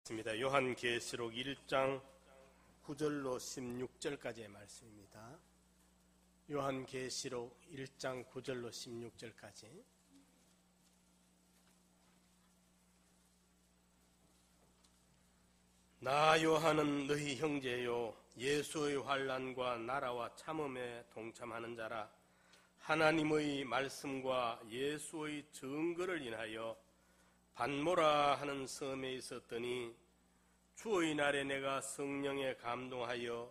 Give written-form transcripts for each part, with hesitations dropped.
요한계시록 1장 9절로 16절까지의 말씀입니다. 요한계시록 1장 9절로 16절까지. 나 요한은 너희 형제요 예수의 환난과 나라와 참음에 동참하는 자라. 하나님의 말씀과 예수의 증거를 인하여 반모라 하는 섬에 있었더니 주의 날에 내가 성령에 감동하여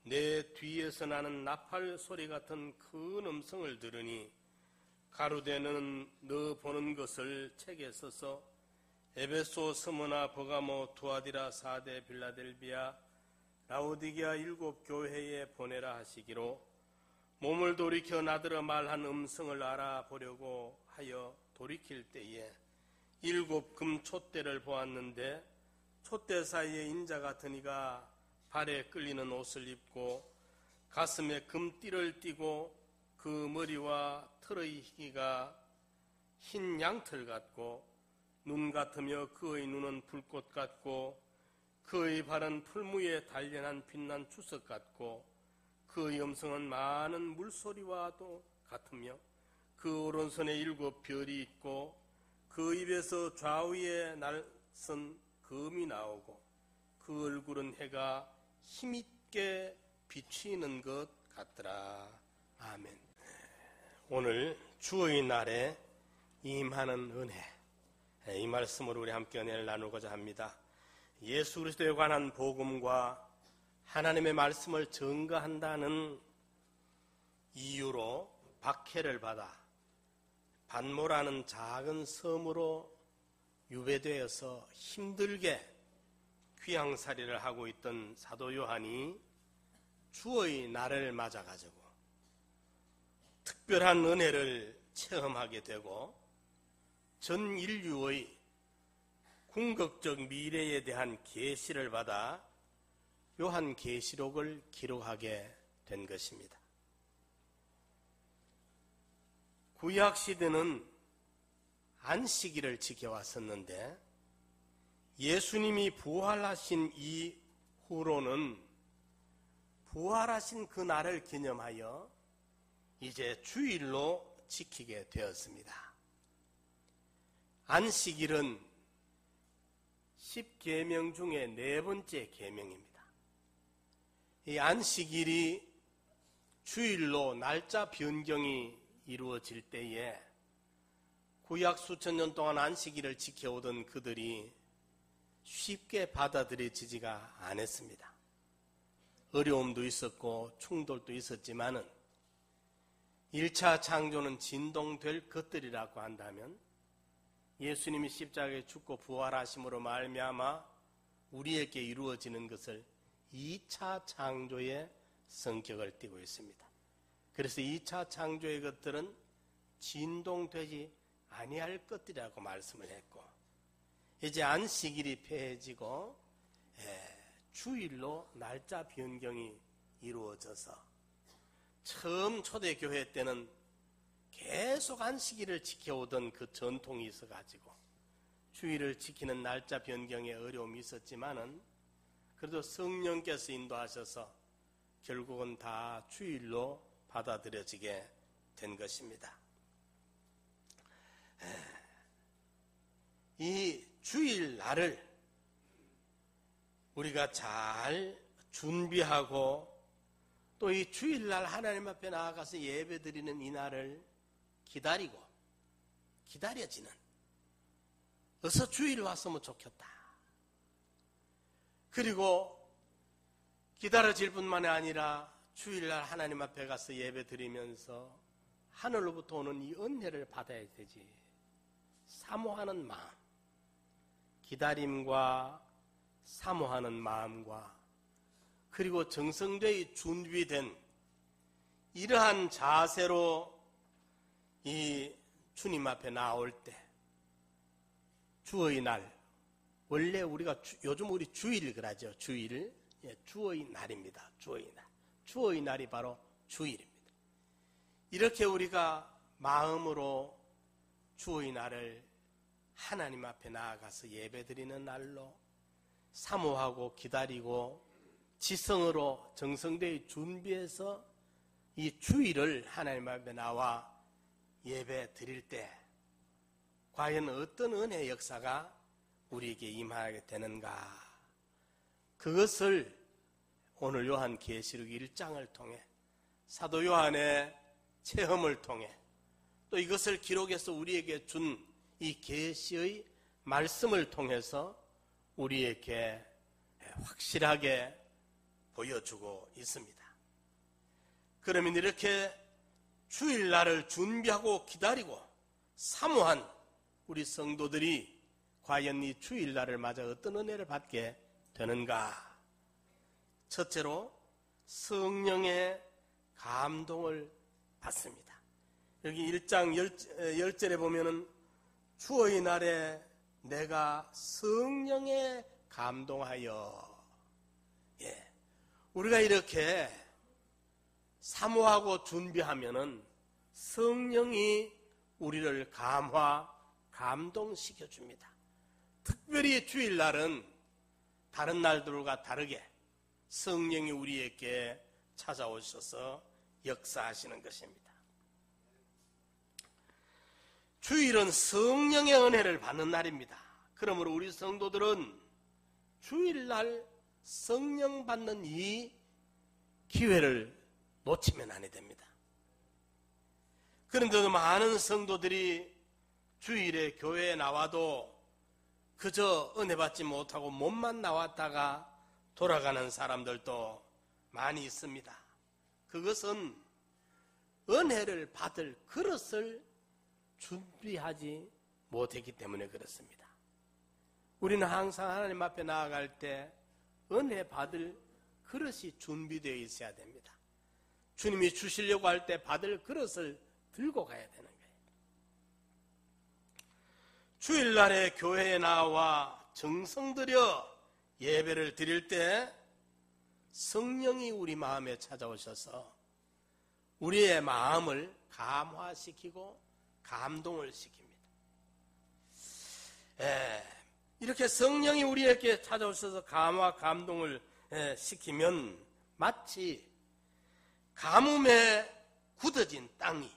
내 뒤에서 나는 나팔 소리 같은 큰 음성을 들으니 가로되는 너 보는 것을 책에 써서 에베소, 스무나, 버가모, 두아디라, 사데, 빌라델비아, 라오디게아 7 교회에 보내라 하시기로 몸을 돌이켜 나더러 말한 음성을 알아보려고 하여 돌이킬 때에 7 금촛대를 보았는데 촛대 사이에 인자 같은 이가 발에 끌리는 옷을 입고 가슴에 금띠를 띠고 그 머리와 털의 희기가 흰 양털 같고 눈 같으며 그의 눈은 불꽃 같고 그의 발은 풀무에 단련한 빛난 주석 같고 그의 음성은 많은 물소리와도 같으며 그 오른손에 7 별이 있고 그 입에서 좌우에 날선 금이 나오고 그 얼굴은 해가 힘있게 비치는 것 같더라. 아멘. 오늘 주의 날에 임하는 은혜, 이 말씀으로 우리 함께 은혜를 나누고자 합니다. 예수 그리스도에 관한 복음과 하나님의 말씀을 증거한다는 이유로 박해를 받아 반모라는 작은 섬으로 유배되어서 힘들게 귀양살이를 하고 있던 사도 요한이 주의 날을 맞아가지고 특별한 은혜를 체험하게 되고 전 인류의 궁극적 미래에 대한 계시를 받아 요한계시록을 기록하게 된 것입니다. 구약시대는 안식일을 지켜왔었는데 예수님이 부활하신 이후로는 부활하신 그 날을 기념하여 이제 주일로 지키게 되었습니다. 안식일은 10계명 중에 4번째 계명입니다. 이 안식일이 주일로 날짜 변경이 이루어질 때에 구약 수천 년 동안 안식일을 지켜오던 그들이 쉽게 받아들여지지가 않았습니다. 어려움도 있었고 충돌도 있었지만은 1차 창조는 진동될 것들이라고 한다면 예수님이 십자가에 죽고 부활하심으로 말미암아 우리에게 이루어지는 것을 2차 창조의 성격을 띠고 있습니다. 그래서 2차 창조의 것들은 진동되지 아니할 것들이라고 말씀을 했고 이제 안식일이 폐해지고 주일로 날짜 변경이 이루어져서 처음 초대교회 때는 계속 안식일을 지켜오던 그 전통이 있어가지고 주일을 지키는 날짜 변경에 어려움이 있었지만은 그래도 성령께서 인도하셔서 결국은 다 주일로 받아들여지게 된 것입니다. 이 주일날을 우리가 잘 준비하고 또 이 주일날 하나님 앞에 나아가서 예배드리는 이 날을 기다리고 기다려지는 어서 주일 왔으면 좋겠다. 그리고 기다려질 뿐만이 아니라 주일날 하나님 앞에 가서 예배드리면서 하늘로부터 오는 이 은혜를 받아야 되지. 사모하는 마음, 기다림과 사모하는 마음과 그리고 정성되이 준비된 이러한 자세로 이 주님 앞에 나올 때 주의 날, 원래 우리가 요즘 우리 주일 그러죠. 주일, 주의 날입니다. 주의 날, 주의 날이 바로 주일입니다. 이렇게 우리가 마음으로 주의 날을 하나님 앞에 나아가서 예배드리는 날로 사모하고 기다리고 지성으로 정성되이 준비해서 이 주일을 하나님 앞에 나와 예배 드릴 때 과연 어떤 은혜의 역사가 우리에게 임하게 되는가? 그것을 오늘 요한계시록 1장을 통해 사도 요한의 체험을 통해 또 이것을 기록해서 우리에게 준 이 계시의 말씀을 통해서 우리에게 확실하게 보여주고 있습니다. 그러면 이렇게 주일날을 준비하고 기다리고 사모한 우리 성도들이 과연 이 주일날을 맞아 어떤 은혜를 받게 되는가? 첫째로 성령의 감동을 받습니다. 여기 1장 10절에 보면은 주의 날에 내가 성령에 감동하여, 우리가 이렇게 사모하고 준비하면은 성령이 우리를 감동시켜 줍니다. 특별히 주일날은 다른 날들과 다르게 성령이 우리에게 찾아오셔서 역사하시는 것입니다. 주일은 성령의 은혜를 받는 날입니다. 그러므로 우리 성도들은 주일날 성령 받는 이 기회를 놓치면 안 됩니다. 그런데도 많은 성도들이 주일에 교회에 나와도 그저 은혜 받지 못하고 몸만 나왔다가 돌아가는 사람들도 많이 있습니다. 그것은 은혜를 받을 그릇을 준비하지 못했기 때문에 그렇습니다. 우리는 항상 하나님 앞에 나아갈 때 은혜 받을 그릇이 준비되어 있어야 됩니다. 주님이 주시려고 할 때 받을 그릇을 들고 가야 되는 거예요. 주일날에 교회에 나와 정성 들여 예배를 드릴 때 성령이 우리 마음에 찾아오셔서 우리의 마음을 감화시키고 감동을 시킵니다. 이렇게 성령이 우리에게 찾아오셔서 감동을 시키면 마치 가뭄에 굳어진 땅이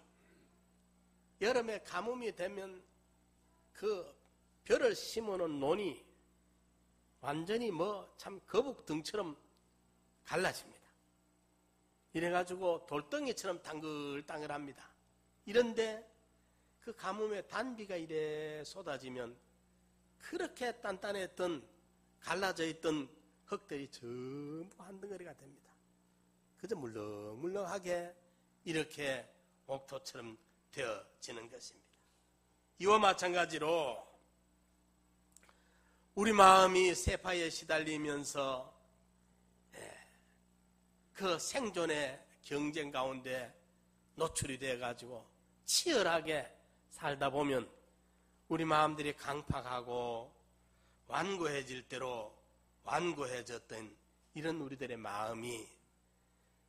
여름에 가뭄이 되면 그 벼를 심어놓은 논이 완전히 참 거북등처럼 갈라집니다. 이래가지고 돌덩이처럼 당글당글합니다. 이런데 그 가뭄에 단비가 이래 쏟아지면 그렇게 단단했던 갈라져 있던 흙들이 전부 한 덩어리가 됩니다. 그저 물렁물렁하게 이렇게 옥토처럼 되어지는 것입니다. 이와 마찬가지로 우리 마음이 세파에 시달리면서 그 생존의 경쟁 가운데 노출이 돼가지고 치열하게 살다 보면 우리 마음들이 강팍하고 완고해질 대로 완고해졌던 이런 우리들의 마음이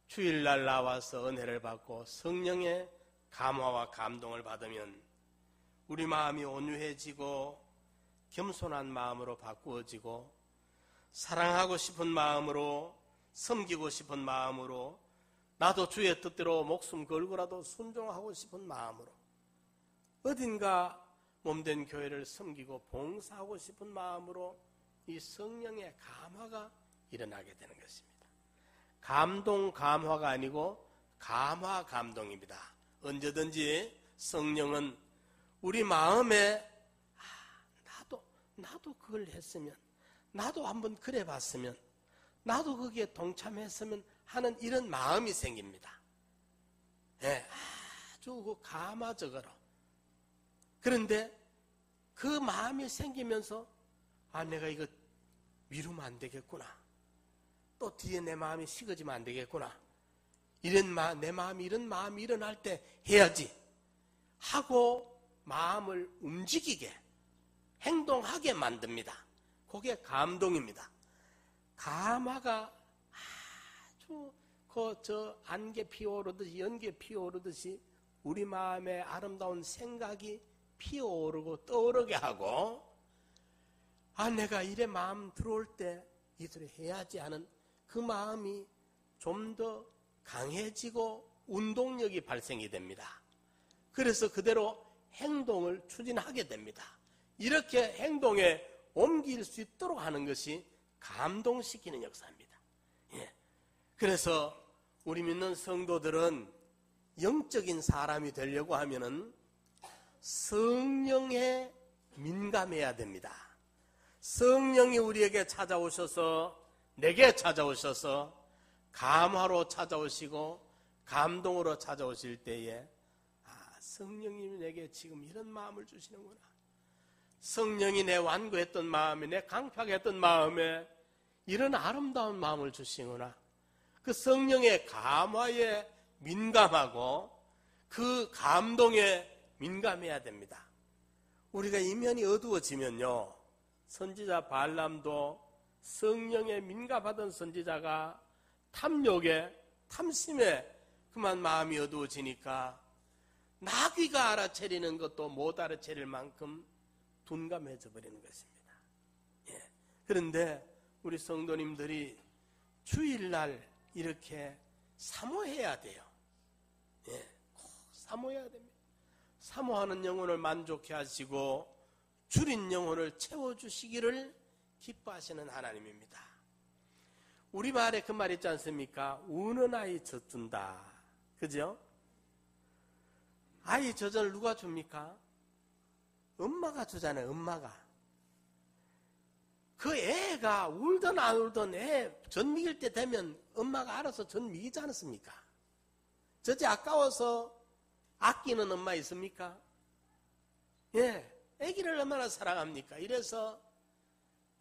주일날 나와서 은혜를 받고 성령의 감화와 감동을 받으면 우리 마음이 온유해지고 겸손한 마음으로 바꾸어지고 사랑하고 싶은 마음으로 섬기고 싶은 마음으로 나도 주의 뜻대로 목숨 걸고라도 순종하고 싶은 마음으로 어딘가 몸된 교회를 섬기고 봉사하고 싶은 마음으로 이 성령의 감화가 일어나게 되는 것입니다. 감동 감화가 아니고 감화 감동입니다. 언제든지 성령은 우리 마음에 나도 그걸 했으면, 나도 한번 그래 봤으면, 나도 거기에 동참했으면 하는 이런 마음이 생깁니다. 아주 그 감화적으로. 그런데 그 마음이 생기면서 내가 이거 미루면 안 되겠구나. 또 뒤에 내 마음이 식어지면 안 되겠구나. 내 마음이 이런 마음이 일어날 때 해야지 하고 마음을 움직이게 행동하게 만듭니다. 그게 감동입니다. 감화가 아주 안개 피어오르듯이 연기 피어오르듯이 우리 마음에 아름다운 생각이 피어오르고 떠오르게 하고 내가 이래 마음 들어올 때 이대로 해야지 하는 그 마음이 좀 더 강해지고 운동력이 발생이 됩니다. 그래서 그대로 행동을 추진하게 됩니다. 이렇게 행동에 옮길 수 있도록 하는 것이 감동시키는 역사입니다. 그래서 우리 믿는 성도들은 영적인 사람이 되려고 하면은 성령에 민감해야 됩니다. 성령이 우리에게 찾아오셔서, 내게 찾아오셔서 감화로 찾아오시고 감동으로 찾아오실 때에 성령님이 내게 지금 이런 마음을 주시는구나. 성령이 내 완고했던 마음에, 내 강팍했던 마음에 이런 아름다운 마음을 주시구나. 그 성령의 감화에 민감하고 그 감동에 민감해야 됩니다. 우리가 이면이 어두워지면요, 선지자 발람도 성령에 민감하던 선지자가 탐욕에, 탐심에 그만 마음이 어두워지니까 나귀가 알아채리는 것도 못 알아채릴 만큼 둔감해져 버리는 것입니다. 그런데 우리 성도님들이 주일날 이렇게 사모해야 돼요. 꼭 사모해야 됩니다. 사모하는 영혼을 만족해 하시고 줄인 영혼을 채워주시기를 기뻐하시는 하나님입니다. 우리말에 그 말 있지 않습니까? 우는 아이 젖준다. 그죠? 아이 젖을 누가 줍니까? 엄마가 주잖아요. 엄마가. 그 애가 울든 안 울든 애 젖 먹일 때 되면 엄마가 알아서 젖 먹이지 않습니까? 젖이 아까워서 아끼는 엄마 있습니까? 애기를 얼마나 사랑합니까? 이래서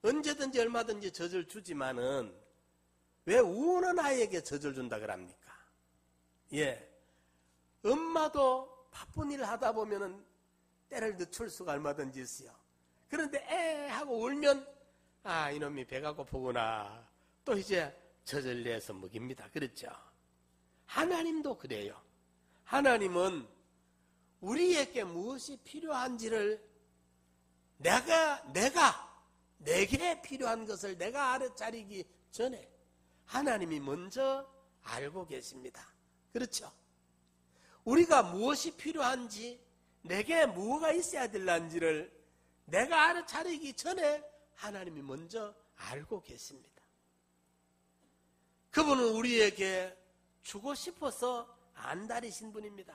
언제든지 얼마든지 젖을 주지만은 왜 우는 아이에게 젖을 준다 그럽니까? 엄마도 바쁜 일 하다 보면은 때를 늦출 수가 얼마든지 있어요. 그런데 에 하고 울면 이놈이 배가 고프구나. 또 이제 젖을 내서 먹입니다. 그렇죠? 하나님도 그래요. 하나님은 우리에게 무엇이 필요한지를 내게 필요한 것을 내가 알아차리기 전에 하나님이 먼저 알고 계십니다. 그렇죠? 우리가 무엇이 필요한지, 내게 뭐가 있어야 될는지를 내가 알아차리기 전에 하나님이 먼저 알고 계십니다. 그분은 우리에게 주고 싶어서 안달이신 분입니다.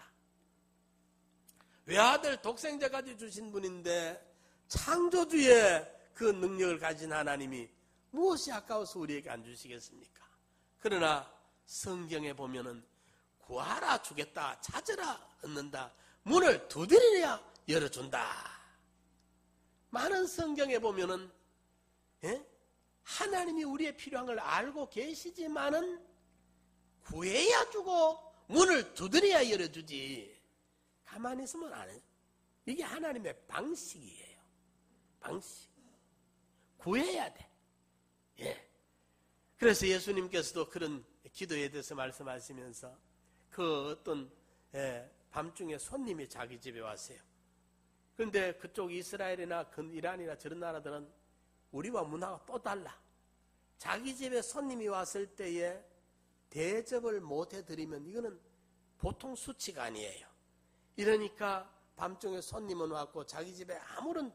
외아들 독생자까지 주신 분인데 창조주의 그 능력을 가진 하나님이 무엇이 아까워서 우리에게 안 주시겠습니까? 그러나 성경에 보면은 구하라 주겠다, 찾으라 얻는다, 문을 두드리랴 열어준다. 많은 성경에 보면은 하나님이 우리의 필요한 걸 알고 계시지만은 구해야 주고 문을 두드려야 열어주지 가만히 있으면 안 해요. 이게 하나님의 방식이에요. 방식. 구해야 돼. 그래서 예수님께서도 그런 기도에 대해서 말씀하시면서 그 어떤 밤중에 손님이 자기 집에 왔어요. 그런데 그쪽 이스라엘이나 이란이나 저런 나라들은 우리와 문화가 또 달라. 자기 집에 손님이 왔을 때에 대접을 못 해드리면 이거는 보통 수치가 아니에요. 이러니까 밤중에 손님은 왔고 자기 집에 아무런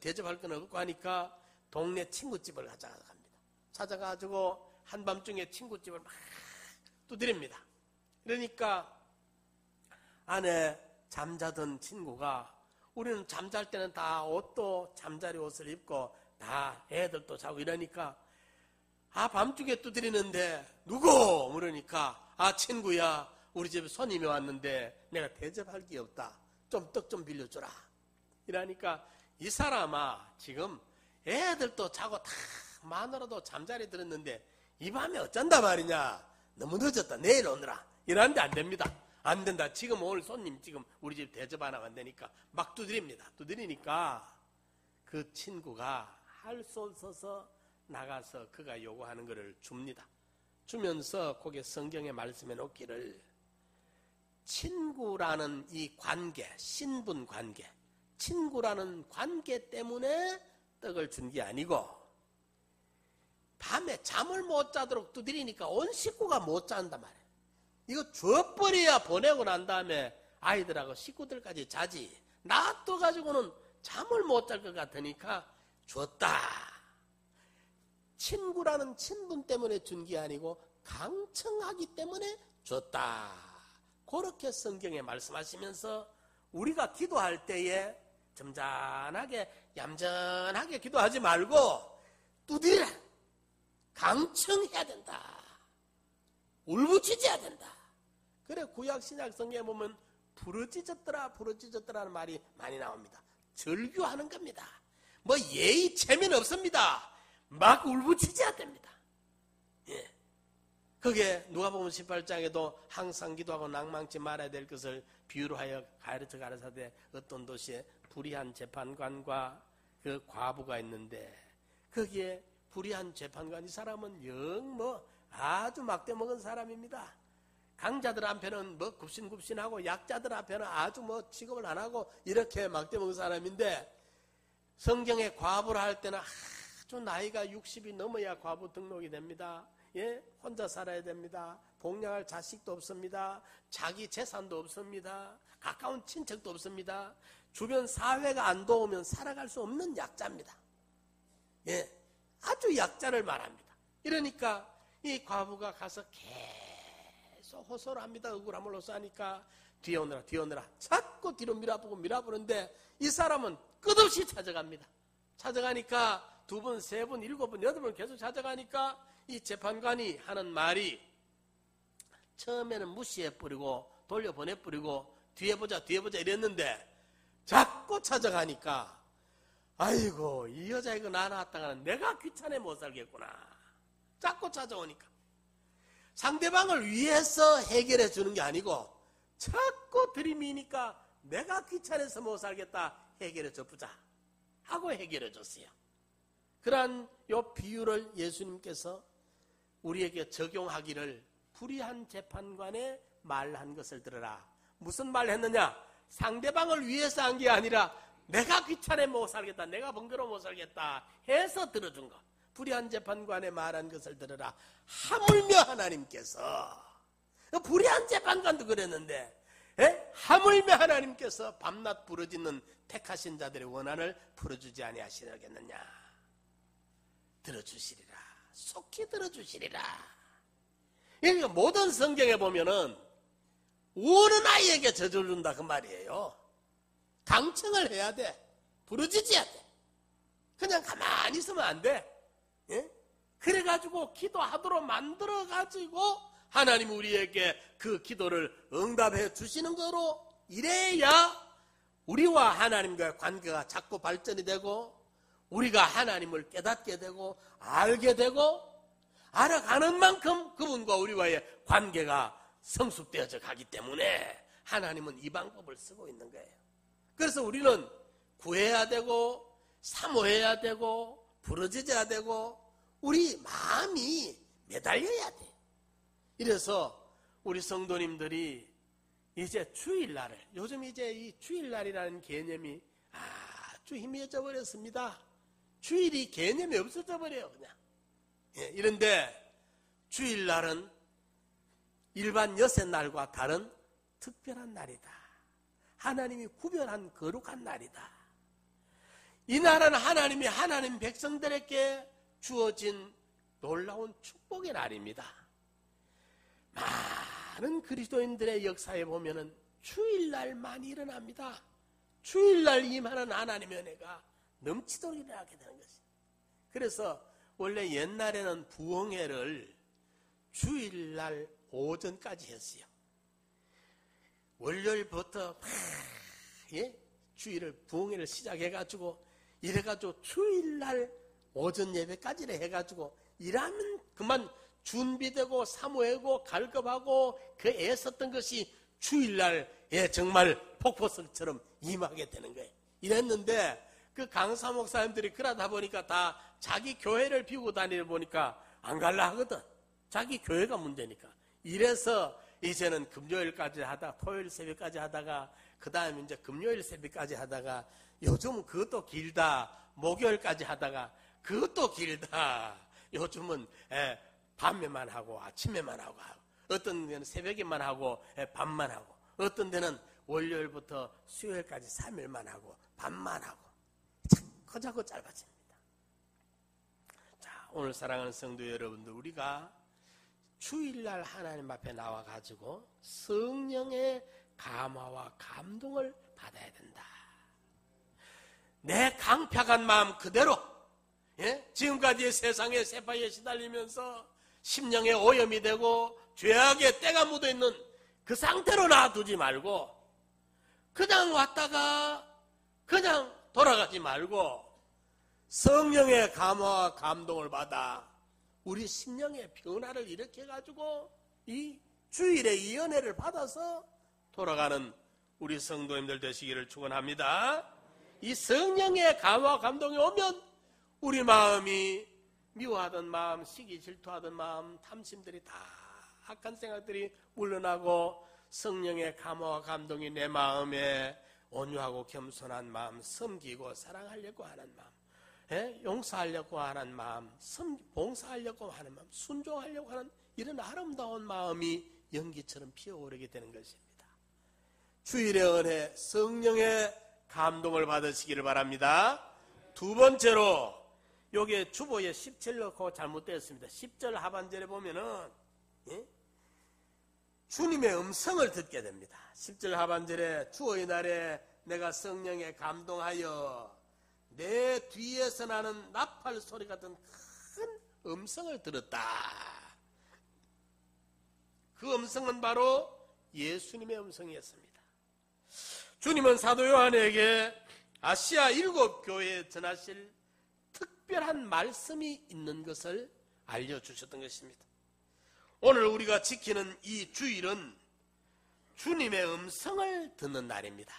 대접할 건 없고 하니까 동네 친구집을 찾아갑니다. 찾아가지고 한밤중에 친구집을 막 두드립니다. 그러니까 안에 잠자던 친구가, 우리는 잠잘 때는 다 옷도 잠자리 옷을 입고 다 애들도 자고 이러니까 밤중에 두드리는데 누구? 물으니까 친구야, 우리 집에 손님이 왔는데 내가 대접할 게 없다. 좀 떡 좀 빌려주라. 이러니까 이 사람아, 지금 애들도 자고 다 마누라도 잠자리 들었는데 이 밤에 어쩐다 말이냐. 너무 늦었다. 내일 오느라. 이러는데 안 됩니다. 안 된다. 지금 오늘 손님 지금 우리 집 대접 안 하면 안 되니까 막 두드립니다. 두드리니까 그 친구가 할 수 없어서 나가서 그가 요구하는 것을 줍니다. 주면서 거기에 성경에 말씀해 놓기를 친구라는 이 관계, 신분 관계, 친구라는 관계 때문에 떡을 준 게 아니고 밤에 잠을 못 자도록 두드리니까 온 식구가 못 잔단 말이에요. 이거 줘버려야 보내고 난 다음에 아이들하고 식구들까지 자지. 놔둬가지고는 잠을 못 잘 것 같으니까 줬다. 친구라는 친분 때문에 준 게 아니고 강청하기 때문에 줬다. 그렇게 성경에 말씀하시면서 우리가 기도할 때에 점잖하게 얌전하게 기도하지 말고 두드리라. 강청해야 된다. 울부짖어야 된다. 그래 구약 신약 성경에 보면 부르짖었더라 부르짖었더라는 말이 많이 나옵니다. 절규하는 겁니다. 뭐 예의 체면 없습니다. 막 울부짖어야 됩니다. 예. 그게 누가복음 18장에도 항상 기도하고 낭망치 말아야 될 것을 비유로 하여 가르쳐가라사대 어떤 도시에 불의한 재판관과 그 과부가 있는데 거기에 불의한 재판관 이 사람은 영 아주 막대 먹은 사람입니다. 강자들 앞에는 굽신굽신하고 약자들 앞에는 아주 취급을 안 하고 이렇게 막대 먹은 사람인데 성경에 과부를 할 때는 아주 나이가 60이 넘어야 과부 등록이 됩니다. 예? 혼자 살아야 됩니다. 복양할 자식도 없습니다. 자기 재산도 없습니다. 가까운 친척도 없습니다. 주변 사회가 안 도우면 살아갈 수 없는 약자입니다. 예, 아주 약자를 말합니다. 이러니까 이 과부가 가서 계속 호소를 합니다. 억울함을 호소하니까 뒤에 오느라 자꾸 뒤로 밀어보는데 이 사람은 끝없이 찾아갑니다. 찾아가니까 2번, 3번, 7번, 8번 계속 찾아가니까 이 재판관이 하는 말이 처음에는 무시해버리고 돌려보내버리고 뒤에 보자 이랬는데 자꾸 찾아가니까 아이고 이 여자 이거 나 낳았다가는 내가 귀찮아 못 살겠구나. 자꾸 찾아오니까 상대방을 위해서 해결해 주는 게 아니고 자꾸 들이미니까 내가 귀찮아서 못 살겠다 해결해 줘보자 하고 해결해 줬어요. 그러한 이 비유를 예수님께서 우리에게 적용하기를 불의한 재판관의 말한 것을 들으라. 무슨 말 했느냐? 상대방을 위해서 한 게 아니라 내가 귀찮아 못 살겠다, 내가 번거로워 못 살겠다 해서 들어준 것. 불의한 재판관의 말한 것을 들으라. 하물며 하나님께서 불의한 재판관도 그랬는데 하물며 하나님께서 밤낮 부르짖는 택하신 자들의 원한을 풀어주지 아니하시겠느냐. 들어주시리라. 속히 들어주시리라. 그러니까 모든 성경에 보면은 우는 아이에게 젖을 준다 그 말이에요. 강청을 해야 돼. 부르짖어야 돼. 그냥 가만히 있으면 안 돼. 예? 그래가지고 기도하도록 만들어가지고 하나님 우리에게 그 기도를 응답해 주시는 거로 이래야 우리와 하나님과의 관계가 자꾸 발전이 되고 우리가 하나님을 깨닫게 되고 알게 되고 알아가는 만큼 그분과 우리와의 관계가 성숙되어져 가기 때문에 하나님은 이 방법을 쓰고 있는 거예요. 그래서 우리는 구해야 되고 사모해야 되고 부르짖어야 되고 우리 마음이 매달려야 돼. 이래서 우리 성도님들이 이제 주일날을 요즘 이제 이 주일날이라는 개념이 아주 희미해져 버렸습니다. 주일이 개념이 없어져 버려요 그냥. 예, 이런데 주일날은 일반 여섯날과 다른 특별한 날이다. 하나님이 구별한 거룩한 날이다. 이 날은 하나님이 하나님 백성들에게 주어진 놀라운 축복의 날입니다. 많은 그리스도인들의 역사에 보면은 주일날만 일어납니다. 주일날 임하는 하나님의 은혜가 넘치도록 일어나게 되는 것이. 그래서 원래 옛날에는 부흥회를 주일날 오전까지 했어요. 월요일부터 주일을 부흥회를 시작해가지고 이래가지고 주일날 오전 예배까지를 해가지고 일하면 그만 준비되고 사모하고 갈급하고 그 애썼던 것이 주일날에 정말 폭포성처럼 임하게 되는 거예요. 이랬는데 그 강사 목사님들이 그러다 보니까 다 자기 교회를 비우고 다니다 보니까 안 갈라 하거든. 자기 교회가 문제니까. 이래서 이제는 금요일까지 하다가 토요일 새벽까지 하다가 그 다음에 이제 금요일 새벽까지 하다가 요즘은 그것도 길다. 목요일까지 하다가 그것도 길다. 요즘은 밤에만 하고 아침에만 하고 어떤 데는 새벽에만 하고 밤만 하고 어떤 데는 월요일부터 수요일까지 3일만 하고 밤만 하고 자꾸 짧아집니다. 자, 오늘 사랑하는 성도 여러분들, 우리가 주일날 하나님 앞에 나와가지고 성령의 감화와 감동을 받아야 된다. 내 강팍한 마음 그대로, 지금까지 세상의 세파에 시달리면서 심령에 오염이 되고 죄악의 때가 묻어있는 그 상태로 놔두지 말고 그냥 왔다가 그냥 돌아가지 말고 성령의 감화와 감동을 받아 우리 심령의 변화를 일으켜가지고 이 주일의 이 은혜를 받아서 돌아가는 우리 성도님들 되시기를 축원합니다. 이 성령의 감화와 감동이 오면 우리 마음이 미워하던 마음, 시기 질투하던 마음, 탐심들이 다 악한 생각들이 물러나고 성령의 감화와 감동이 내 마음에 온유하고 겸손한 마음, 섬기고 사랑하려고 하는 마음, 용서하려고 하는 마음, 봉사하려고 하는 마음, 순종하려고 하는 이런 아름다운 마음이 연기처럼 피어오르게 되는 것입니다. 주일의 은혜, 성령의 감동을 받으시기를 바랍니다. 두 번째로 요게 주보에 17 넣고 잘못되었습니다. 10절 하반절에 보면은 주님의 음성을 듣게 됩니다. 10절 하반절에 주의 날에 내가 성령에 감동하여 내 뒤에서 나는 나팔 소리 같은 큰 음성을 들었다. 그 음성은 바로 예수님의 음성이었습니다. 주님은 사도 요한에게 아시아 7교회에 전하실 특별한 말씀이 있는 것을 알려주셨던 것입니다. 오늘 우리가 지키는 이 주일은 주님의 음성을 듣는 날입니다.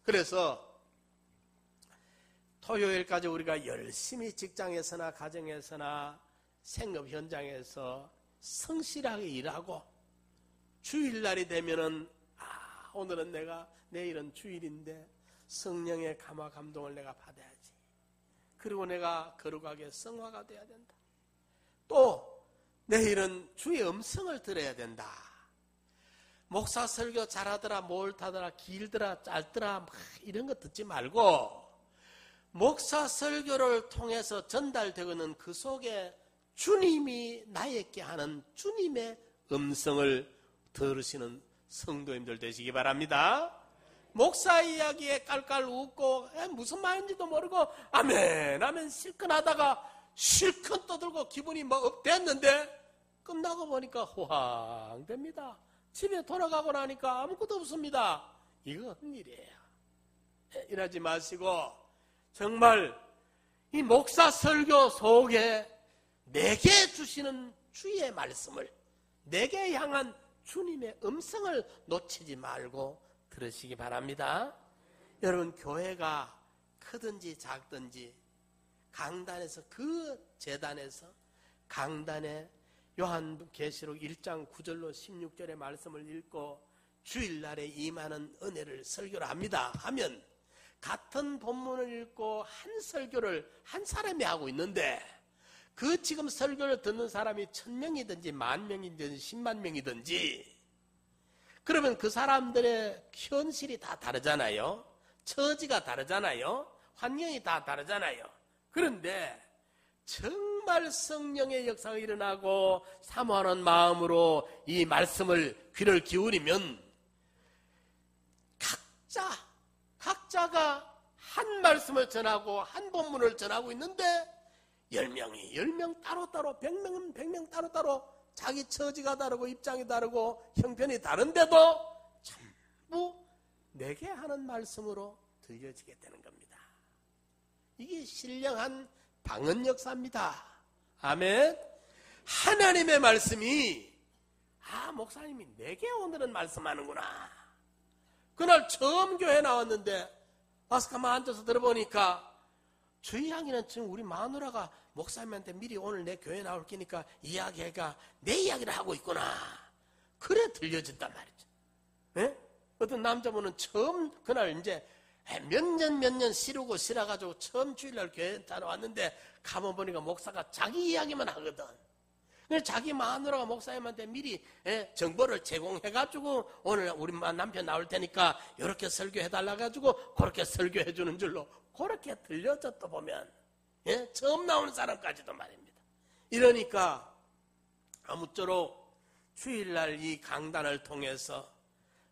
그래서 토요일까지 우리가 열심히 직장에서나 가정에서나 생업 현장에서 성실하게 일하고 주일날이 되면은 오늘은 내일은 주일인데 성령의 감화 감동을 내가 받아야지. 그리고 내가 거룩하게 성화가 돼야 된다. 또 내일은 주의 음성을 들어야 된다. 목사 설교 잘하더라, 몰타더라, 길더라, 짧더라 이런 거 듣지 말고 목사 설교를 통해서 전달되고 있는 그 속에 주님이 나에게 하는 주님의 음성을 들으시는 성도님들 되시기 바랍니다. 목사 이야기에 깔깔 웃고 무슨 말인지도 모르고 아멘 아멘 실컷 하다가 실컷 떠들고 기분이 막 업됐는데 끝나고 보니까 호황됩니다. 집에 돌아가고 나니까 아무것도 없습니다. 이거 헛일이에요. 이러지 마시고 정말 이 목사 설교 속에 내게 주시는 주의 말씀을 내게 향한 주님의 음성을 놓치지 말고 들으시기 바랍니다. 여러분 교회가 크든지 작든지 강단에서 그 제단에서 강단에 요한계시록 1장 9절로 16절의 말씀을 읽고 주일날에 임하는 은혜를 설교를 합니다 하면 같은 본문을 읽고 한 설교를 한 사람이 하고 있는데 그 지금 설교를 듣는 사람이 1000명이든지 10,000명이든지 10만 명이든지 그러면 그 사람들의 현실이 다 다르잖아요. 처지가 다르잖아요. 환경이 다 다르잖아요. 그런데 정말 성령의 역사가 일어나고 사모하는 마음으로 이 말씀을 귀를 기울이면 각자가 한 말씀을 전하고 한 본문을 전하고 있는데 10명이 10명 따로따로 100명은 100명 따로따로 자기 처지가 다르고 입장이 다르고 형편이 다른데도 전부 내게 하는 말씀으로 들려지게 되는 겁니다. 이게 신령한 방언 역사입니다. 아멘. 하나님의 말씀이 목사님이 내게 오늘은 말씀하는구나. 그날 처음 교회 나왔는데 와서 가만 앉아서 들어보니까 저희 향기는 지금 우리 마누라가 목사님한테 미리 오늘 내 교회 나올 게니까 이야기가 내 이야기를 하고 있구나. 그래 들려진단 말이죠. 네? 어떤 남자분은 처음 그날 이제 몇 년 싫어가지고 처음 주일날 교회 다녀왔는데 가만 보니까 목사가 자기 이야기만 하거든. 그래서 자기 마누라가 목사님한테 미리 정보를 제공해가지고 오늘 우리 남편 나올 테니까 이렇게 설교해달라가지고 그렇게 설교해주는 줄로 그렇게 들려져 또 보면 처음 나오는 사람까지도 말입니다. 이러니까 아무쪼록 주일날 이 강단을 통해서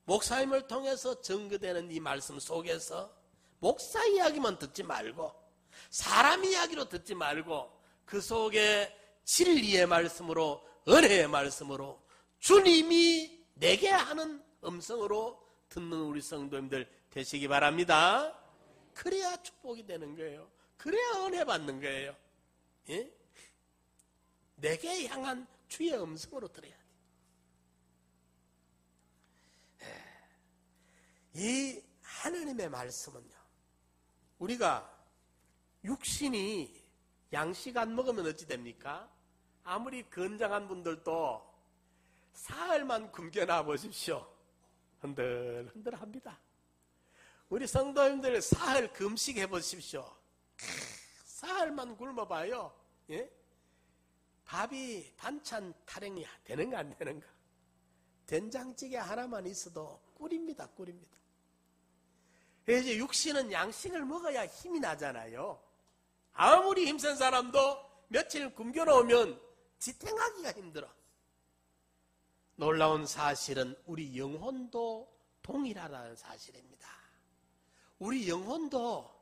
목사님을 통해서 증거되는 이 말씀 속에서 목사 이야기만 듣지 말고 사람 이야기로 듣지 말고 그 속에 진리의 말씀으로 은혜의 말씀으로 주님이 내게 하는 음성으로 듣는 우리 성도님들 되시기 바랍니다. 그래야 축복이 되는 거예요. 그래야 은혜 받는 거예요. 예? 내게 향한 주의 음성으로 들어야 돼. 이 하나님의 말씀은요, 우리가 육신이 양식 안 먹으면 어찌 됩니까? 아무리 건장한 분들도 사흘만 굶겨놔 보십시오. 흔들흔들합니다. 우리 성도님들 사흘 금식 해보십시오. 사흘만 굶어봐요. 예? 밥이 반찬 타령이 되는가 안 되는가? 된장찌개 하나만 있어도 꿀입니다. 꿀입니다. 이제 육신은 양식을 먹어야 힘이 나잖아요. 아무리 힘센 사람도 며칠 굶겨놓으면 지탱하기가 힘들어. 놀라운 사실은 우리 영혼도 동일하다는 사실입니다. 우리 영혼도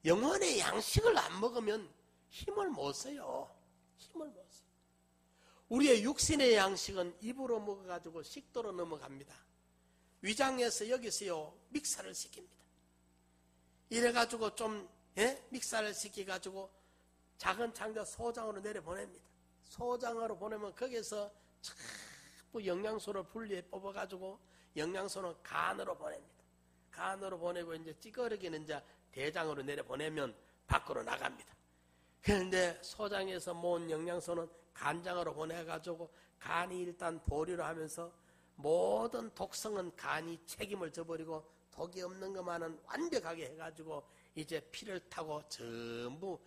영혼의 양식을 안 먹으면 힘을 못 써요. 힘을 못 써요. 우리의 육신의 양식은 입으로 먹어가지고 식도로 넘어갑니다. 위장에서 여기서요 믹사를 시킵니다. 이래가지고 좀 믹사를 시켜가지고 작은 창자 소장으로 내려보냅니다. 소장으로 보내면 거기서 자꾸 영양소를 분리해 뽑아가지고 영양소는 간으로 보냅니다. 간으로 보내고 이제 찌꺼기는 이제 대장으로 내려보내면 밖으로 나갑니다. 그런데 소장에서 모은 영양소는 간장으로 보내가지고 간이 일단 보류를 하면서 모든 독성은 간이 책임을 져버리고 독이 없는 것만은 완벽하게 해가지고 이제 피를 타고 전부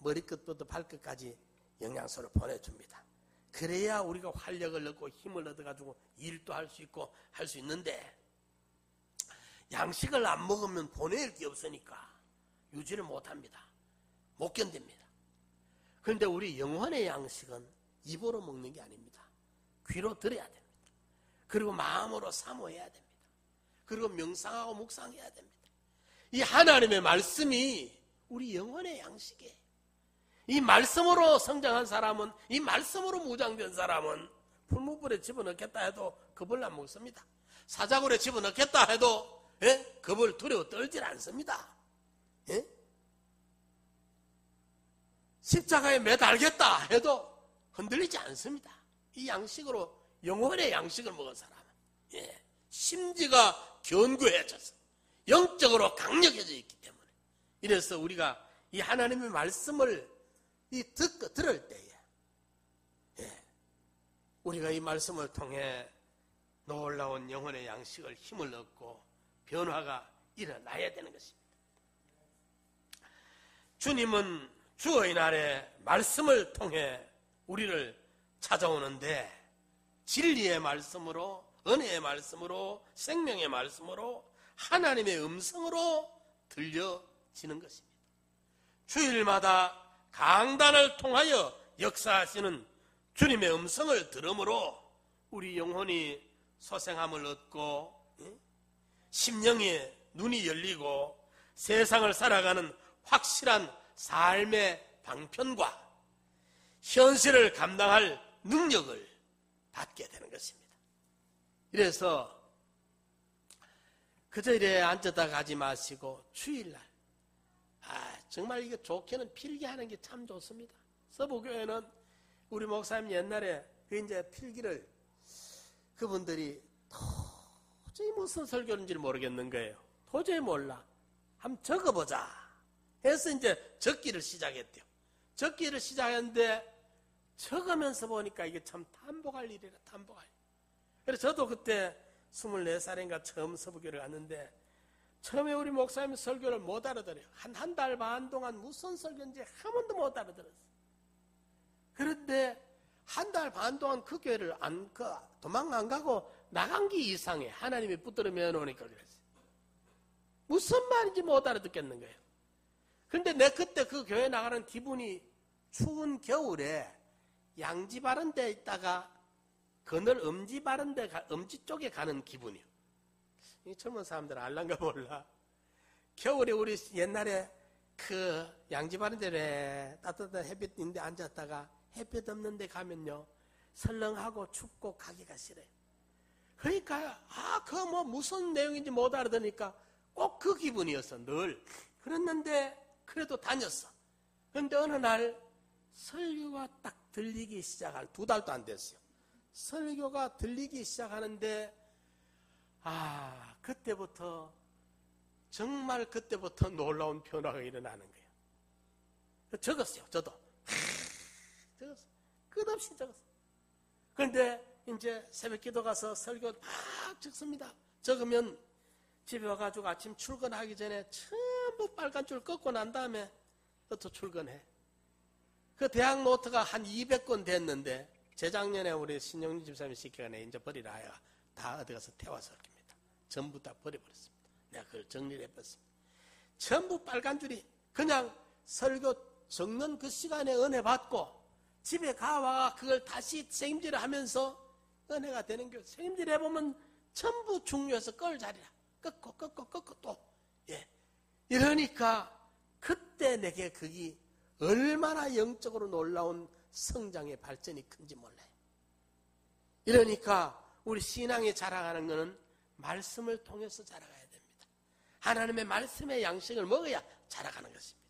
머리끝부터 발끝까지 영양소를 보내줍니다. 그래야 우리가 활력을 얻고 힘을 얻어가지고 일도 할 수 있고 할 수 있는데 양식을 안 먹으면 보낼 게 없으니까 유지를 못합니다. 못 견딥니다. 그런데 우리 영혼의 양식은 입으로 먹는 게 아닙니다. 귀로 들어야 됩니다. 그리고 마음으로 사모해야 됩니다. 그리고 명상하고 묵상해야 됩니다. 이 하나님의 말씀이 우리 영혼의 양식이에요. 이 말씀으로 성장한 사람은, 이 말씀으로 무장된 사람은 풀무불에 집어넣겠다 해도 겁을 안 먹습니다. 사자굴에 집어넣겠다 해도 겁을 두려워 떨질 않습니다. 십자가에 매달겠다 해도 흔들리지 않습니다. 이 양식으로 영혼의 양식을 먹은 사람은 심지가 견고해져서 영적으로 강력해져 있기 때문에 이래서 우리가 이 하나님의 말씀을 들을 때에 우리가 이 말씀을 통해 놀라운 영혼의 양식을 힘을 얻고 변화가 일어나야 되는 것입니다. 주님은 주의 날에 말씀을 통해 우리를 찾아오는데 진리의 말씀으로, 은혜의 말씀으로, 생명의 말씀으로, 하나님의 음성으로 들려지는 것입니다. 주일마다 강단을 통하여 역사하시는 주님의 음성을 들음으로 우리 영혼이 소생함을 얻고 심령의 눈이 열리고 세상을 살아가는 확실한 삶의 방편과 현실을 감당할 능력을 받게 되는 것입니다. 그래서 그저 이래 앉았다 가지 마시고 주일날 정말 이게 좋게는 필기하는 게 참 좋습니다. 서부교회는 우리 목사님 옛날에 이제 필기를 그분들이 도저히 무슨 설교인지 모르겠는 거예요. 도저히 몰라. 한번 적어보자 해서 이제 적기를 시작했대요. 적기를 시작했는데 적으면서 보니까 이게 참 탐복할 일이라 탐복할 일. 그래서 저도 그때 24살인가 처음 서부교를 갔는데 처음에 우리 목사님 설교를 못 알아들어요. 한 달 반 동안 무슨 설교인지 한 번도 못 알아들었어요. 그런데 한 달 반 동안 그 교회를 도망 안 가고 나간 게 이상해. 하나님이 붙들어 매어놓으니까 그랬어요. 무슨 말인지 못 알아듣겠는 거예요. 그런데 내 그때 그 교회 나가는 기분이 추운 겨울에 양지 바른 데 있다가 그늘 엄지 바른 데, 엄지 쪽에 가는 기분이요. 이 젊은 사람들은 알란가 몰라. 겨울에 우리 옛날에 그 양지 바른 데에 따뜻한 햇빛 있는데 앉았다가 햇빛 없는 데 가면요, 설렁하고 춥고 가기가 싫어요. 그러니까 그 뭐 무슨 내용인지 못 알아듣으니까 꼭 그 기분이었어, 늘. 그랬는데 그래도 다녔어. 그런데 어느 날 설교가 딱 들리기 시작한 2달도 안 됐어요. 설교가 들리기 시작하는데 그때부터 정말 그때부터 놀라운 변화가 일어나는 거예요. 적었어요. 저도 적었어요. 끝없이 적었어요. 그런데 이제 새벽 기도 가서 설교 막 적습니다. 적으면 집에 와가지고 아침 출근하기 전에 전부 빨간 줄 꺾고 난 다음에 또 출근해. 그 대학 노트가 한 200권 됐는데 재작년에 우리 신영진 집사님이 시켜가네 이제 버리라 하여 다 어디 가서 태워서 깁니다. 전부 다 버려버렸습니다. 내가 그걸 정리를 해봤습니다. 전부 빨간 줄이 그냥 설교 적는 그 시간에 은혜 받고 집에 가와 그걸 다시 책임질을 하면서 은혜가 되는 게 책임질 해보면 전부 중요해서 끌 자리라. 꺾고 또. 예. 이러니까 그때 내게 그게 얼마나 영적으로 놀라운 성장의 발전이 큰지 몰라요. 이러니까 우리 신앙이 자라가는 것은 말씀을 통해서 자라가야 됩니다. 하나님의 말씀의 양식을 먹어야 자라가는 것입니다.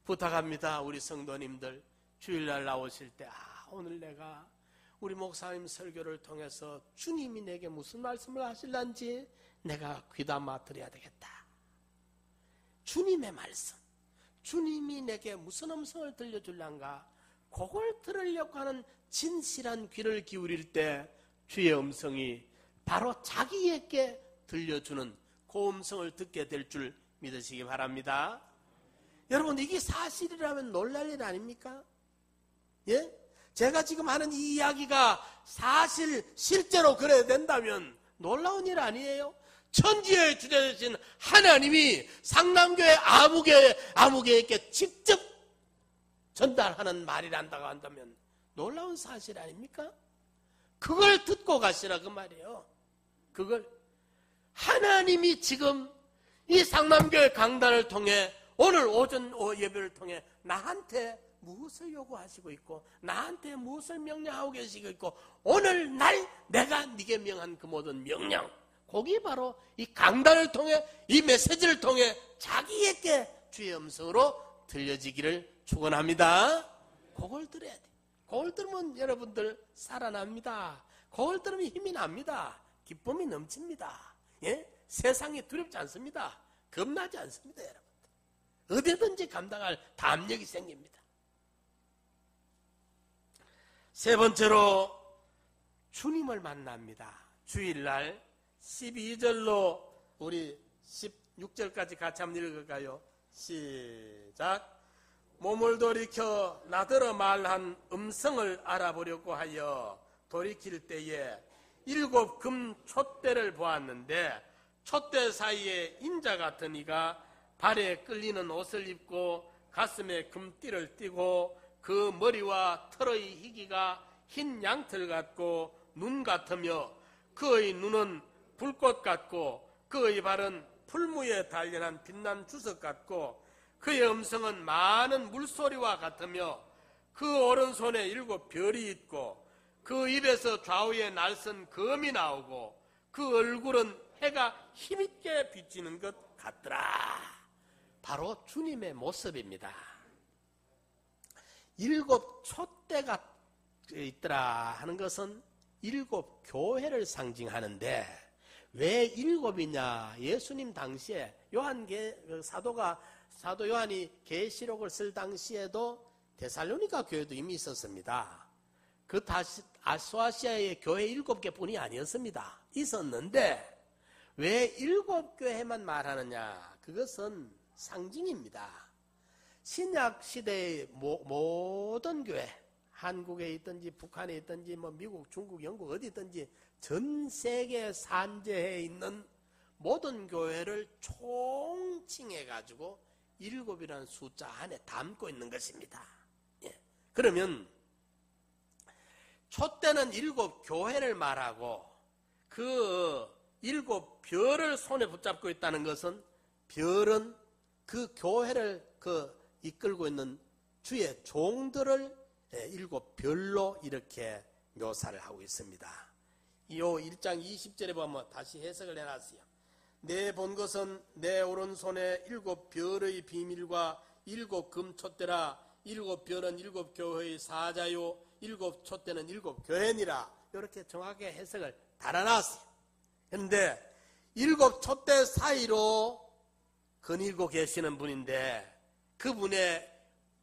부탁합니다. 우리 성도님들 주일날 나오실 때 오늘 내가 우리 목사님 설교를 통해서 주님이 내게 무슨 말씀을 하실런지 내가 귀담아 드려야 되겠다. 주님의 말씀, 주님이 내게 무슨 음성을 들려줄란가, 그걸 들으려고 하는 진실한 귀를 기울일 때 주의 음성이 바로 자기에게 들려주는 그 음성을 듣게 될 줄 믿으시기 바랍니다. 여러분, 이게 사실이라면 놀랄 일 아닙니까? 예? 제가 지금 하는 이 이야기가 실제로 그래야 된다면 놀라운 일 아니에요? 천지의 주자 되신 하나님이 상남교회 아무개에게 직접 전달하는 말이란다고 한다면 놀라운 사실 아닙니까? 그걸 듣고 가시라 그 말이에요. 그걸 하나님이 지금 이 상남교회 강단을 통해 오늘 오전 예배를 통해 나한테 무엇을 요구하시고 있고 나한테 무엇을 명령하고 계시고 있고 오늘 날 내가 네게 명한 그 모든 명령, 거기 바로 이 강단을 통해 이 메시지를 통해 자기에게 주의 음성으로 들려지기를 축원합니다. 그걸 들어야 돼. 그걸 들으면 여러분들 살아납니다. 그걸 들으면 힘이 납니다. 기쁨이 넘칩니다. 예? 세상이 두렵지 않습니다. 겁나지 않습니다, 여러분. 어디든지 감당할 담력이 생깁니다. 세 번째로 주님을 만납니다. 주일날 12절로 우리 16절까지 같이 한번 읽을까요? 시작. 몸을 돌이켜 나더러 말한 음성을 알아보려고 하여 돌이킬 때에 7 금 촛대를 보았는데 촛대 사이에 인자 같은 이가 발에 끌리는 옷을 입고 가슴에 금띠를 띠고 그 머리와 털의 희기가 흰 양털 같고 눈 같으며 그의 눈은 불꽃 같고 그의 발은 풀무에 단련한 빛난 주석 같고 그의 음성은 많은 물소리와 같으며 그 오른손에 7 별이 있고 그 입에서 좌우에 날선 검이 나오고 그 얼굴은 해가 힘있게 비치는 것 같더라. 바로 주님의 모습입니다. 7 촛대가 있더라 하는 것은 7 교회를 상징하는데 왜 7이냐? 예수님 당시에 사도 요한이 계시록을 쓸 당시에도 데살로니가 교회도 이미 있었습니다. 그 아소아시아의 교회 7개뿐이 아니었습니다. 있었는데 왜 7교회만 말하느냐? 그것은 상징입니다. 신약 시대의 모든 교회, 한국에 있든지 북한에 있든지 뭐 미국, 중국, 영국 어디 있든지 전 세계 산재해 있는 모든 교회를 총칭해 가지고 7이라는 숫자 안에 담고 있는 것입니다. 예. 그러면 촛대는 7교회를 말하고 그 7별을 손에 붙잡고 있다는 것은 별은 그 교회를 이끌고 있는 주의 종들을 7별로 이렇게 묘사를 하고 있습니다. 이 1장 20절에 보면 다시 해석을 해놨어요. 내 본 것은 내 오른손에 7별의 비밀과 7금촛대라. 7별은 7교회의 사자요 7촛대는 7교회니라. 이렇게 정확하게 해석을 달아놨어요. 그런데 7촛대 사이로 거닐고 계시는 분인데 그분의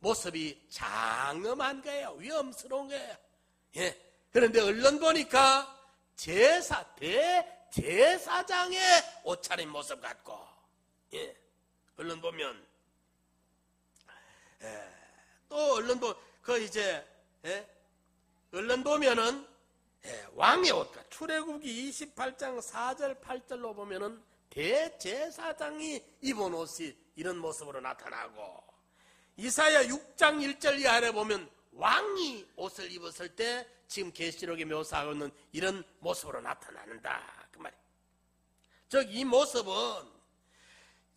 모습이 장엄한 거예요. 위험스러운 거예요. 예. 그런데 얼른 보니까 대제사장의 옷차림 모습 같고, 예. 얼른 보면, 또 얼른 얼른 보면은, 왕의 옷, 출애굽기 28장 4절 8절로 보면은 대제사장이 입은 옷이 이런 모습으로 나타나고, 이사야 6장 1절 이하에 보면 왕이 옷을 입었을 때 지금 계시록에 묘사하고 있는 이런 모습으로 나타나는다 그 말이에요. 즉 이 모습은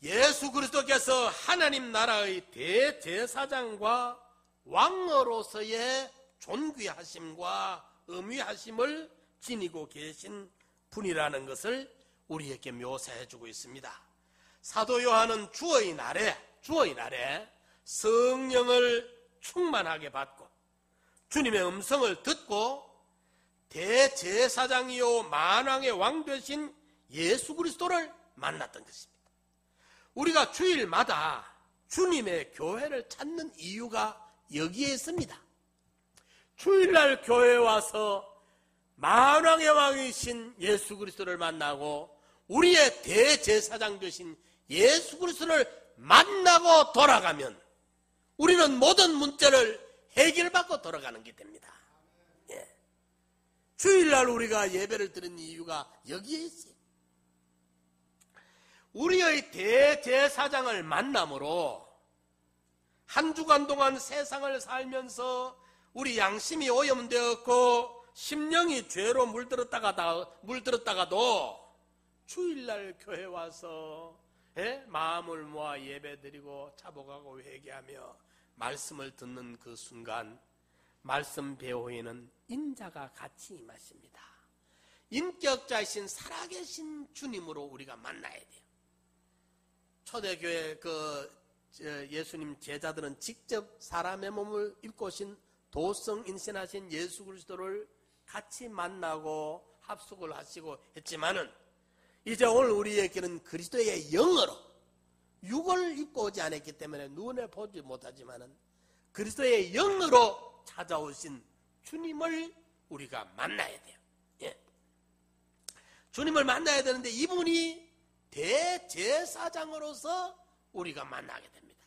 예수 그리스도께서 하나님 나라의 대제사장과 왕으로서의 존귀하심과 의미하심을 지니고 계신 분이라는 것을 우리에게 묘사해주고 있습니다. 사도 요한은 주의 날에 성령을 충만하게 받고 주님의 음성을 듣고 대제사장이요 만왕의 왕 되신 예수 그리스도를 만났던 것입니다. 우리가 주일마다 주님의 교회를 찾는 이유가 여기에 있습니다. 주일날 교회에 와서 만왕의 왕이신 예수 그리스도를 만나고 우리의 대제사장 되신 예수 그리스도를 만나고 돌아가면 우리는 모든 문제를 해결받고 돌아가는 게 됩니다. 예. 주일날 우리가 예배를 드리는 이유가 여기에 있어요. 우리의 대제사장을 만남으로 한 주간 동안 세상을 살면서 우리 양심이 오염되었고 심령이 죄로 물들었다가도 주일날 교회 와서 마음을 모아 예배드리고 차복하고 회개하며 말씀을 듣는 그 순간 말씀 배후에는 인자가 같이 임하십니다. 인격자이신 살아계신 주님으로 우리가 만나야 돼요. 초대교회 예수님 제자들은 직접 사람의 몸을 입고 오신 도성 인신하신 예수 그리스도를 같이 만나고 합숙을 하시고 했지만은 이제 오늘 우리에게는 그리스도의 영으로 육을 입고 오지 않았기 때문에 눈에 보지 못하지만은 그리스도의 영으로 찾아오신 주님을 우리가 만나야 돼요. 예. 주님을 만나야 되는데 이분이 대제사장으로서 우리가 만나게 됩니다.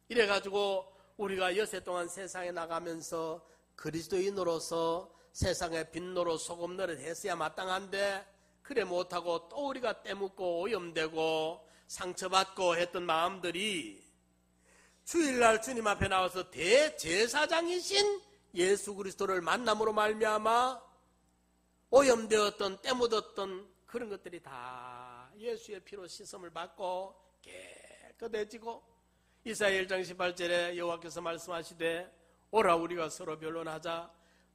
이래가지고 우리가 여세 동안 세상에 나가면서 그리스도인으로서 세상의 빛노로 소금 노릇 했어야 마땅한데 그래 못하고 또 우리가 떼묻고 오염되고 상처받고 했던 마음들이 주일날 주님 앞에 나와서 대제사장이신 예수 그리스도를 만남으로 말미암아 오염되었던 떼묻었던 그런 것들이 다 예수의 피로 씻음을 받고 깨끗해지고 이사야 1장 18절에 여호와께서 말씀하시되 오라 우리가 서로 변론하자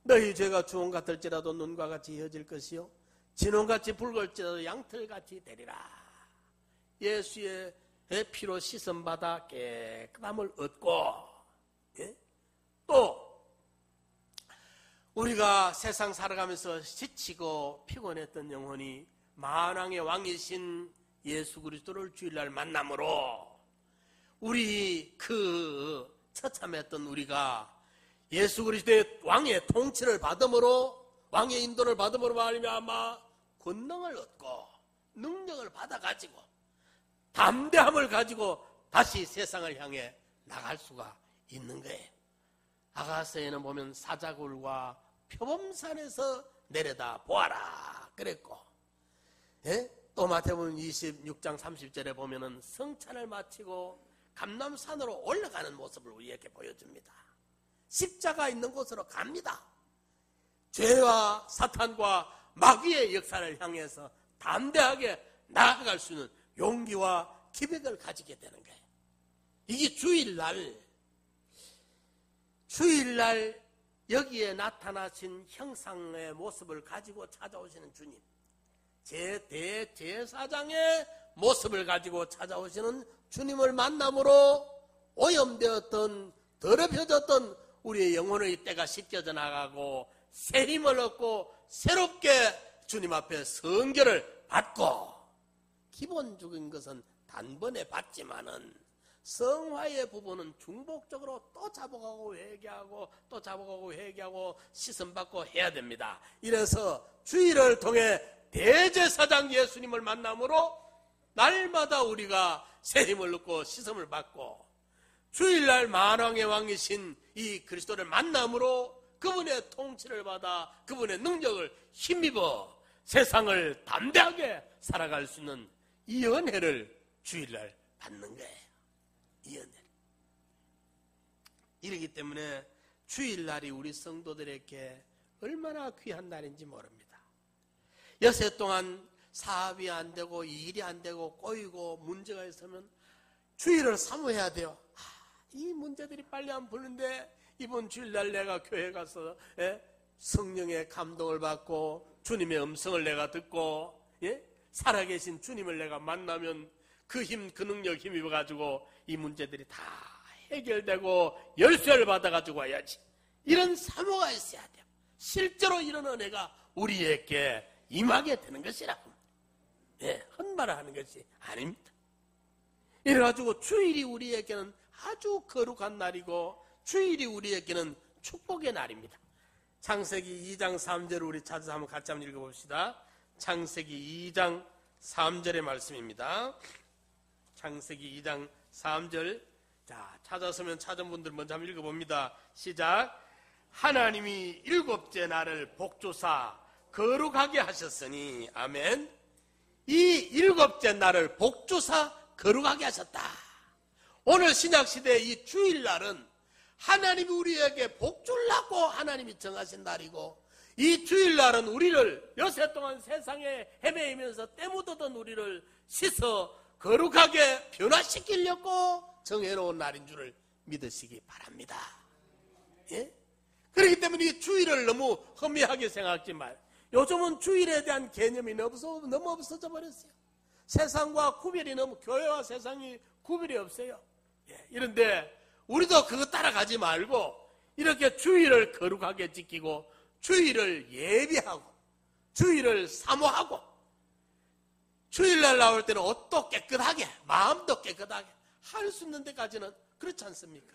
너희 죄가 주홍 같을지라도 눈과 같이 이어질 것이요 진홍같이 붉을지라도 양털같이 되리라. 예수의 피로 씻음받아 깨끗함을 얻고 또 우리가 세상 살아가면서 지치고 피곤했던 영혼이 만왕의 왕이신 예수 그리스도를 주일날 만남으로 우리 처참했던 우리가 예수 그리스도의 왕의 통치를 받음으로 왕의 인도를 받음으로 말미암아 권능을 얻고 능력을 받아가지고 담대함을 가지고 다시 세상을 향해 나갈 수가 있는 거예요. 아가서에는 보면 사자굴과 표범산에서 내려다 보아라 그랬고, 예? 또 마태복음 26장 30절에 보면은 성찬을 마치고 감람산으로 올라가는 모습을 우리에게 보여줍니다. 십자가 있는 곳으로 갑니다. 죄와 사탄과 마귀의 역사를 향해서 담대하게 나아갈 수 있는 용기와 기백을 가지게 되는 거예요. 이게 주일날 여기에 나타나신 형상의 모습을 가지고 찾아오시는 주님, 대제사장의 모습을 가지고 찾아오시는 주님을 만남으로 오염되었던, 더럽혀졌던 우리의 영혼의 때가 씻겨져 나가고 새 힘을 얻고 새롭게 주님 앞에 성결을 받고, 기본적인 것은 단번에 받지만은 성화의 부분은 중복적으로 또 잡아가고 회개하고 또 잡아가고 회개하고 씻음받고 해야 됩니다. 이래서 주일을 통해 대제사장 예수님을 만남으로 날마다 우리가 새 힘을 얻고 씻음을 받고, 주일날 만왕의 왕이신 이 그리스도를 만남으로 그분의 통치를 받아 그분의 능력을 힘입어 세상을 담대하게 살아갈 수 있는 이 은혜를 주일날 받는 거예요. 이 은혜를. 이러기 때문에 주일날이 우리 성도들에게 얼마나 귀한 날인지 모릅니다. 여세 동안 사업이 안 되고 일이 안 되고 꼬이고 문제가 있으면 주일을 사모해야 돼요. 이 문제들이 빨리 안 푸는데 이번 주일날 내가 교회 가서 성령의 감동을 받고 주님의 음성을 내가 듣고 살아계신 주님을 내가 만나면 그 힘, 그 능력 힘입어가지고 이 문제들이 다 해결되고 열쇠를 받아가지고 와야지. 이런 사모가 있어야 돼요. 실제로 이런 은혜가 우리에게 임하게 되는 것이라고. 헛말을 하는 것이 아닙니다. 이래가지고 주일이 우리에게는 아주 거룩한 날이고 주일이 우리에게는 축복의 날입니다. 창세기 2장 3절을 우리 찾아서 한번 같이 한번 읽어봅시다. 창세기 2장 3절의 말씀입니다. 창세기 2장 3절. 자, 찾아서면 찾은 분들 먼저 한번 읽어봅니다. 시작. 하나님이 일곱째 날을 복주사 거룩하게 하셨으니, 아멘. 이 일곱째 날을 복주사 거룩하게 하셨다. 오늘 신약시대의 이 주일날은 하나님이 우리에게 복 주려고 하나님이 정하신 날이고, 이 주일날은 우리를 여세 동안 세상에 헤매이면서 때 묻었던 우리를 씻어 거룩하게 변화시키려고 정해놓은 날인 줄을 믿으시기 바랍니다. 예? 그렇기 때문에 이 주일을 너무 허미하게 생각하지 말고, 요즘은 주일에 대한 개념이 너무 없어져 버렸어요. 세상과 구별이 너무, 교회와 세상이 구별이 없어요. 이런데 우리도 그거 따라가지 말고 이렇게 주일을 거룩하게 지키고 주일을 예비하고 주일을 사모하고, 주일날 나올 때는 옷도 깨끗하게 마음도 깨끗하게 할 수 있는 데까지는 그렇지 않습니까?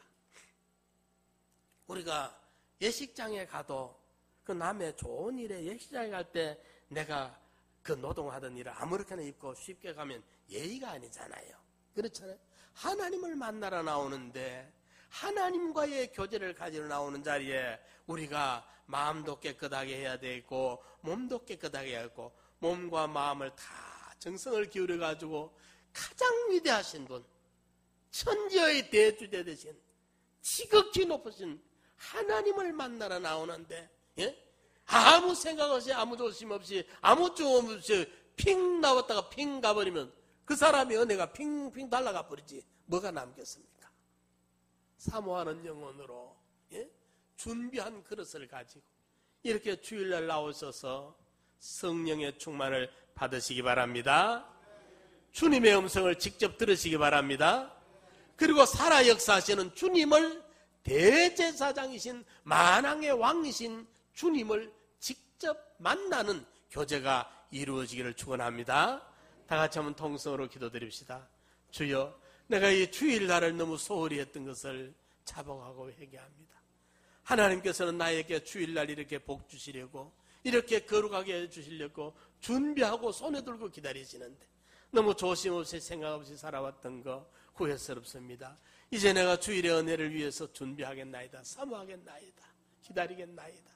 우리가 예식장에 가도 그 남의 좋은 일에 예식장에 갈 때 내가 그 노동하던 일을 아무렇게나 입고 쉽게 가면 예의가 아니잖아요. 그렇잖아요. 하나님을 만나러 나오는데 하나님과의 교제를 가지러 나오는 자리에 우리가 마음도 깨끗하게 해야 되고 몸도 깨끗하게 해야 하고, 몸과 마음을 다 정성을 기울여 가지고 가장 위대하신 분, 천지의 대주대 되신 지극히 높으신 하나님을 만나러 나오는데 아무 생각 없이 아무 조심 없이 아무 좀 없이 핑 나왔다가 핑 가버리면 그 사람의 은혜가 핑핑 달라가 버리지 뭐가 남겠습니까? 사모하는 영혼으로 준비한 그릇을 가지고 이렇게 주일날 나오셔서 성령의 충만을 받으시기 바랍니다. 주님의 음성을 직접 들으시기 바랍니다. 그리고 살아 역사하시는 주님을, 대제사장이신 만왕의 왕이신 주님을 직접 만나는 교제가 이루어지기를 축원합니다. 다 같이 한번 통성으로 기도드립시다. 주여, 내가 이 주일날을 너무 소홀히 했던 것을 자복하고 회개합니다. 하나님께서는 나에게 주일날 이렇게 복 주시려고 이렇게 거룩하게 해주시려고 준비하고 손에 들고 기다리시는데 너무 조심없이 생각 없이 살아왔던 거 후회스럽습니다. 이제 내가 주일의 은혜를 위해서 준비하겠나이다. 사모하겠나이다. 기다리겠나이다.